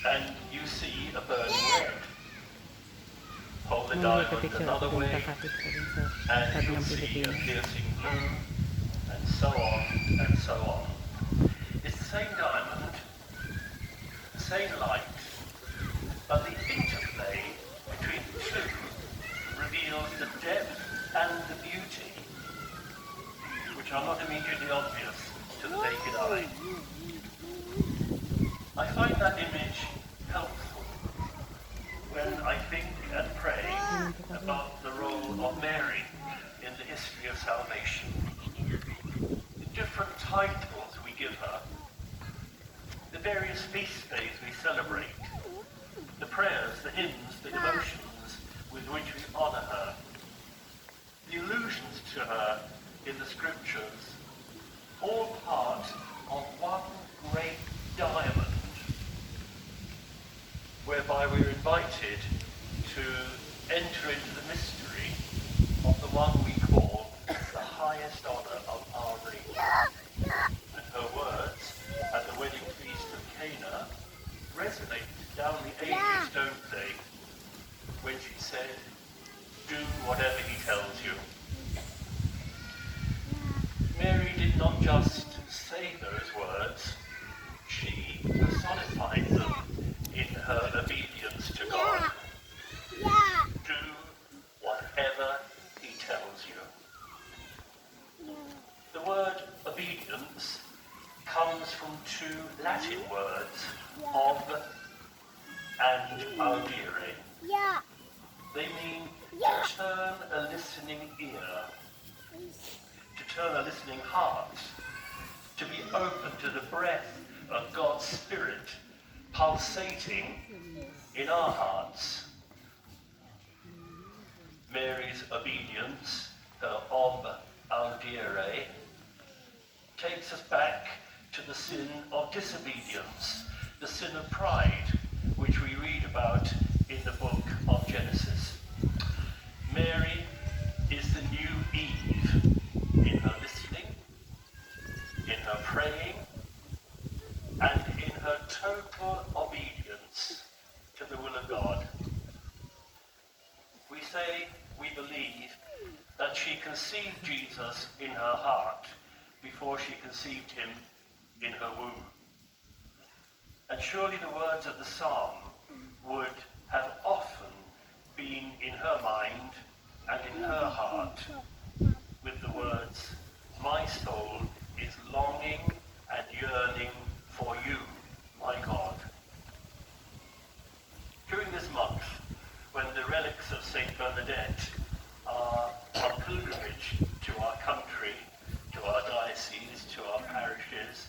and you see a burning red. Hold the diamond another way, and you'll see a piercing blue, and so on and so on. It's the same diamond, the same light, but the interplay between the two reveals the depth and the beauty, which are not immediately obvious to the naked eye. I find that image helpful when I think and pray about the role of Mary in the history of salvation. The different titles we give her, the various feast days we celebrate, the prayers, the hymns, the devotions with which we honor her, the allusions to her in the scriptures, all part of one great diamond, whereby we're invited to enter into the mystery of the one we call the highest honor of our race. And her words at the wedding feast of Cana resonate down the ages, don't they? When she said, "Do whatever he tells you." Mary did not just say those words, she personified them in her obedience to God. Do whatever he tells you. The word obedience comes from two Latin words, ob and audire. They mean to turn a listening ear, to turn a listening heart, to be open to the breath of God's Spirit pulsating in our hearts. Mary's obedience, her ob audire, takes us back to the sin of disobedience, the sin of pride, which we read about in the book of Genesis. Mary is the new Eve in her listening, in her praying, and in her total obedience to the will of God. We say we believe that she conceived Jesus in her heart before she conceived him in her womb. And surely the words of the psalm would have often been in her mind and in her heart with the words, "My soul is longing and yearning for you, my God." During this month, when the relics of Saint Bernadette are on pilgrimage to our country, to our diocese, to our parishes,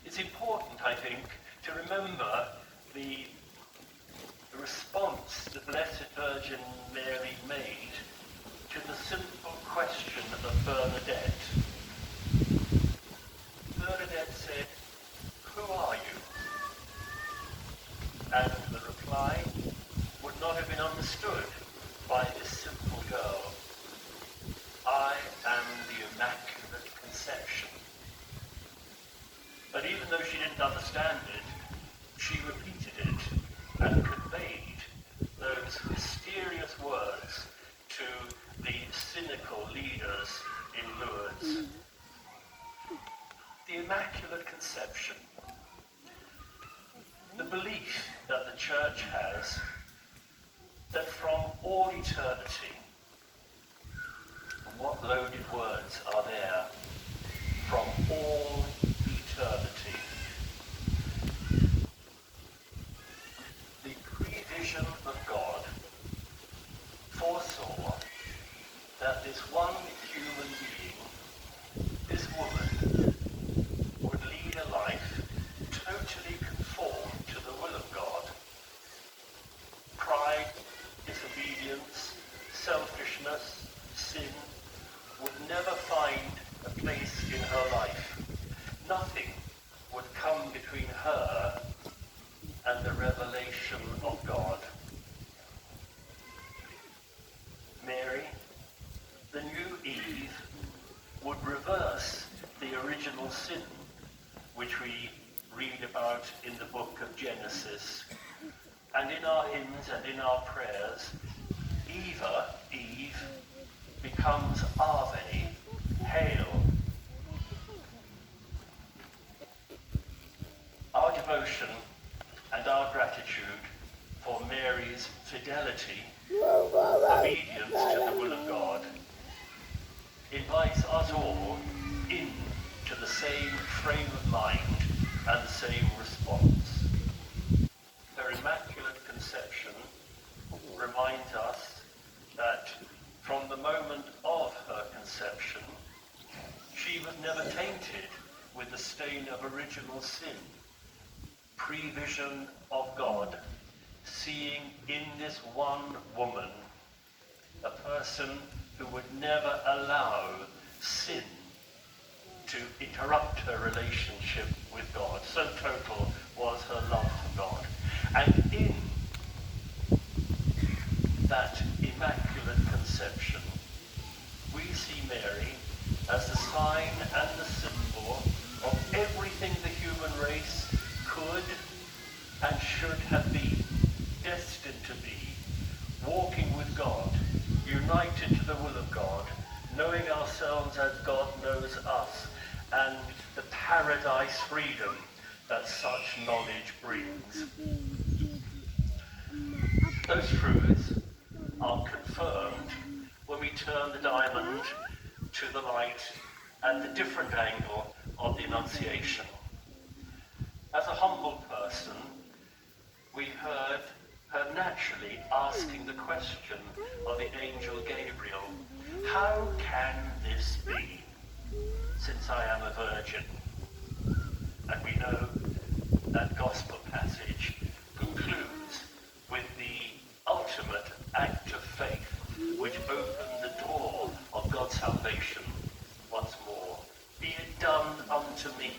it's important, I think, to remember the response the Blessed Virgin Mary made to the simple question of Bernadette. Bernadette said, "Who are you?" And the reply would not have been understood by this simple girl. "I am the Immaculate Conception." But even though she didn't understand it, she repeated it and conveyed those mysterious words to the cynical leaders in Lourdes. The Immaculate Conception. The belief that the Church has that from all eternity, and what loaded words are there, from all eternity, the prevision of God foresaw that this one human being, this woman, would lead a life totally conformed to the will of God. Pride, disobedience, selfishness, sin would never find a place in her life, out in the book of Genesis. And in our hymns and in our prayers, Eve, becomes Ave, hail. Our devotion and our gratitude for Mary's fidelity, obedience to the will of God, invites us all into the same frame of mind and the same response. Her Immaculate Conception reminds us that from the moment of her conception, she was never tainted with the stain of original sin. Prevision of God, seeing in this one woman a person who would never allow sin to interrupt her relationship with God. So total was her love for God. And in that Immaculate Conception, we see Mary as the sign and the symbol of everything the human race could and should have been, destined to be, walking with God, united to the will of God, knowing ourselves as God knows us, and the paradise freedom that such knowledge brings. Those truths are confirmed when we turn the diamond to the light at the different angle of the Annunciation. As a humble person, we heard her naturally asking the question of the angel Gabriel, how can this be, since I am a virgin? And we know that gospel passage concludes with the ultimate act of faith, which opened the door of God's salvation once more. Be it done unto me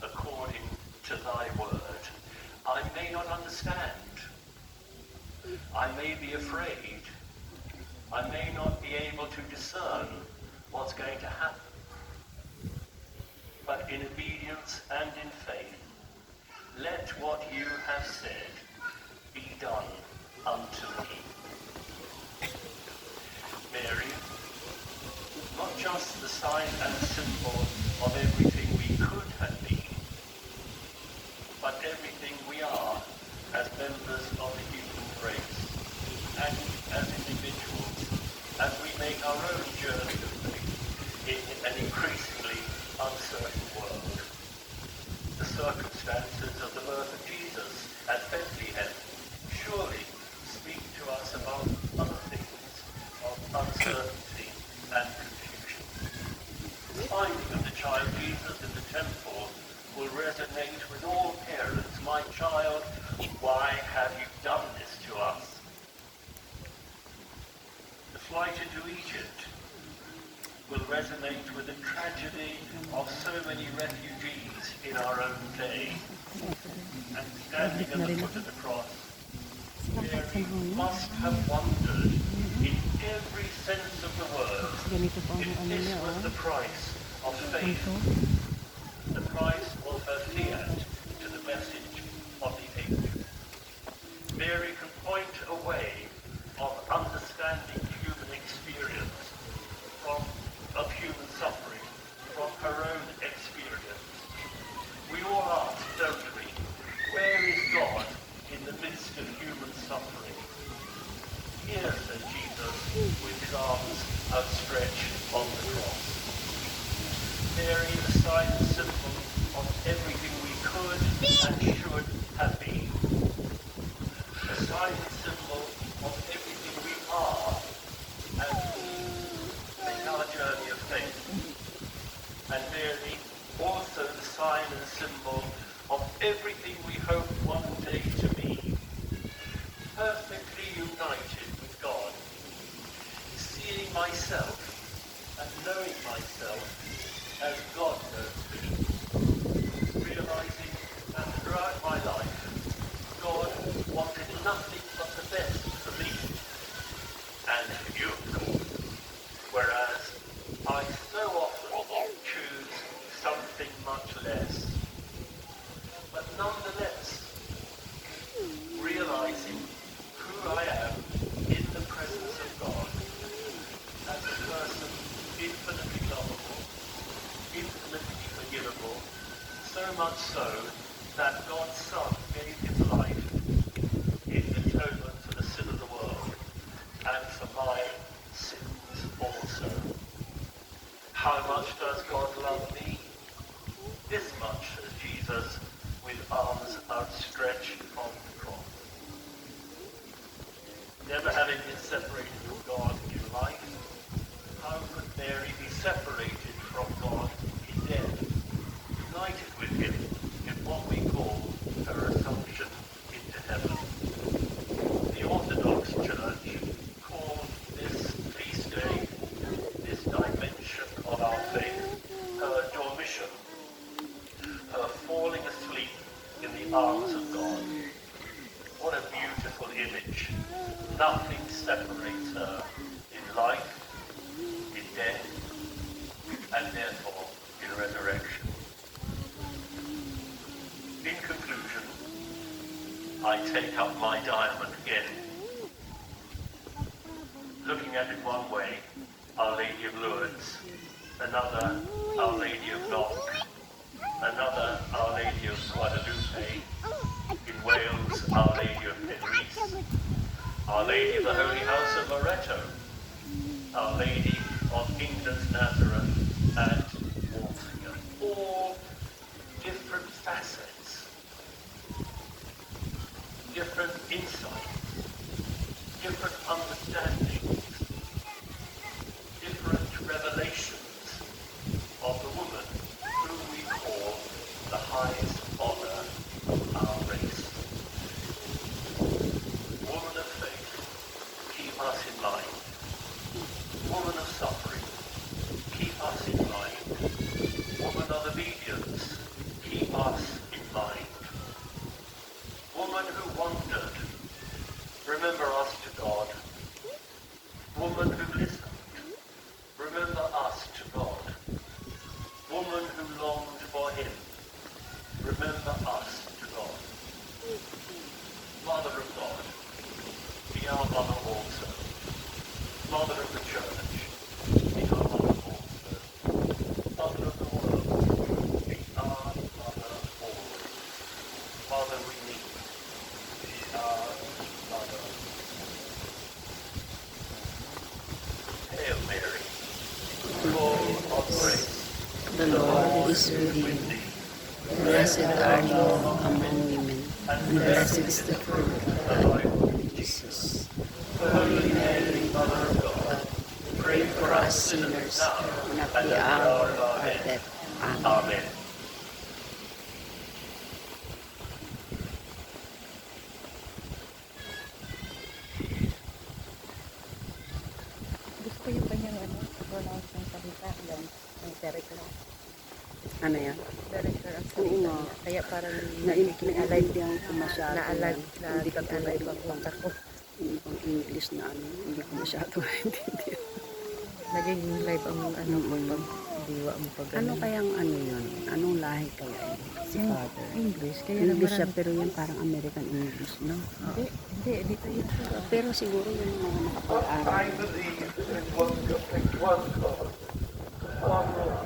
according to thy word. I may not understand. I may be afraid. I may not be able to discern what's going to happen. But in obedience and in faith, let what you have said be done unto me. Mary, not just the sign and symbol of everything we could have been, but everything we are as members of the human race and as individuals, as we make our own journey of faith in an increasingly uncertain world. The circumstances of the birth of Jesus at Bethlehem surely speak to us about other things of uncertainty and confusion. The finding of the child Jesus in the temple will resonate with all parents. My child, why have you done this to us? The flight into Egypt will resonate with the tragedy of so many refugees in our own day. And standing at the foot of the cross, Mary must have wondered, in every sense of the word, if this was the price of faith, the price of her fiat to the message of the angel. Mary can point a way of understanding human experience, of human suffering, from her own experience. We all ask, don't we, where is God in the midst of human suffering? Here, said Jesus, with his arms outstretched on the cross. Mary, the sign and symbol of everything we could and should have been. The sign and symbol of everything we are as we make our journey of faith. And Mary, also the sign and symbol of everything we hope one day to be. Perfectly united with God. Seeing myself and knowing myself as God knows me, realizing that throughout my life, God wanted nothing but the best for me, and for you, of course, whereas I so often choose something much less. But nonetheless, much so that God's Son gave his life in atonement for the sin of the world and for my sins also. How much does God love me? This much as Jesus, with arms outstretched on the cross. Never having been separated from God in life, how could Mary be separated from God in death, united with him in what we call her assumption into heaven? The Orthodox Church calls this feast day, this dimension of our faith, her dormition, her falling asleep in the arms of God. What a beautiful image. Nothing separates her in life, in death, and therefore in resurrection. In conclusion, I take up my diamond again. Looking at it one way, Our Lady of Lourdes, another, Our Lady of Knock, another, Our Lady of Guadalupe, in Wales, Our Lady of Tenerife, Our Lady of the Holy House of Loreto, Our Lady of England's Nazareth, and Walsingham. All different facets, different insights, different understandings, different revelations of the woman whom we call the highest honor of our race. Woman of faith, keep us in mind. Woman of suffering, keep us in mind. Woman of obedience, keep us in mind. Woman who wandered, remember us to God. Woman who listened, remember us to God. Woman who longed for him, remember us to God. Mother of God, be our mother also. Mother of the Church, be our mother also. Mother of the world, be our mother always. Mother we need, be our mother. Hail Mary, full of grace, The Lord is with you. Blessed are you among women, and blessed is the fruit of thy womb, Jesus. Holy Mary, Mother of God, pray for us sinners now And at and the at the hour hour of our of our death. death. Amen. Amen. Gusto yung kanyang pronounce ng salita yan, ng character. Ano yan? Character ang Oo salita nga. niya. Kaya parang Naiintindihan ko masyado na-alive yan. na Hindi ka tulad alive ng ang utak ko. yung pang English na ano, hindi ko masyado maintindihan. Naging live ang ano ko pag diwa mo pag Ano kayang ano yun? Anong lahi kaya yun? Si Yung Father. English. Kaya English siya, naman pero yan parang American English, no? hindi, dito yun. Pero siguro yung mga nakapag-aral. I believe in one God, one God, one Lord.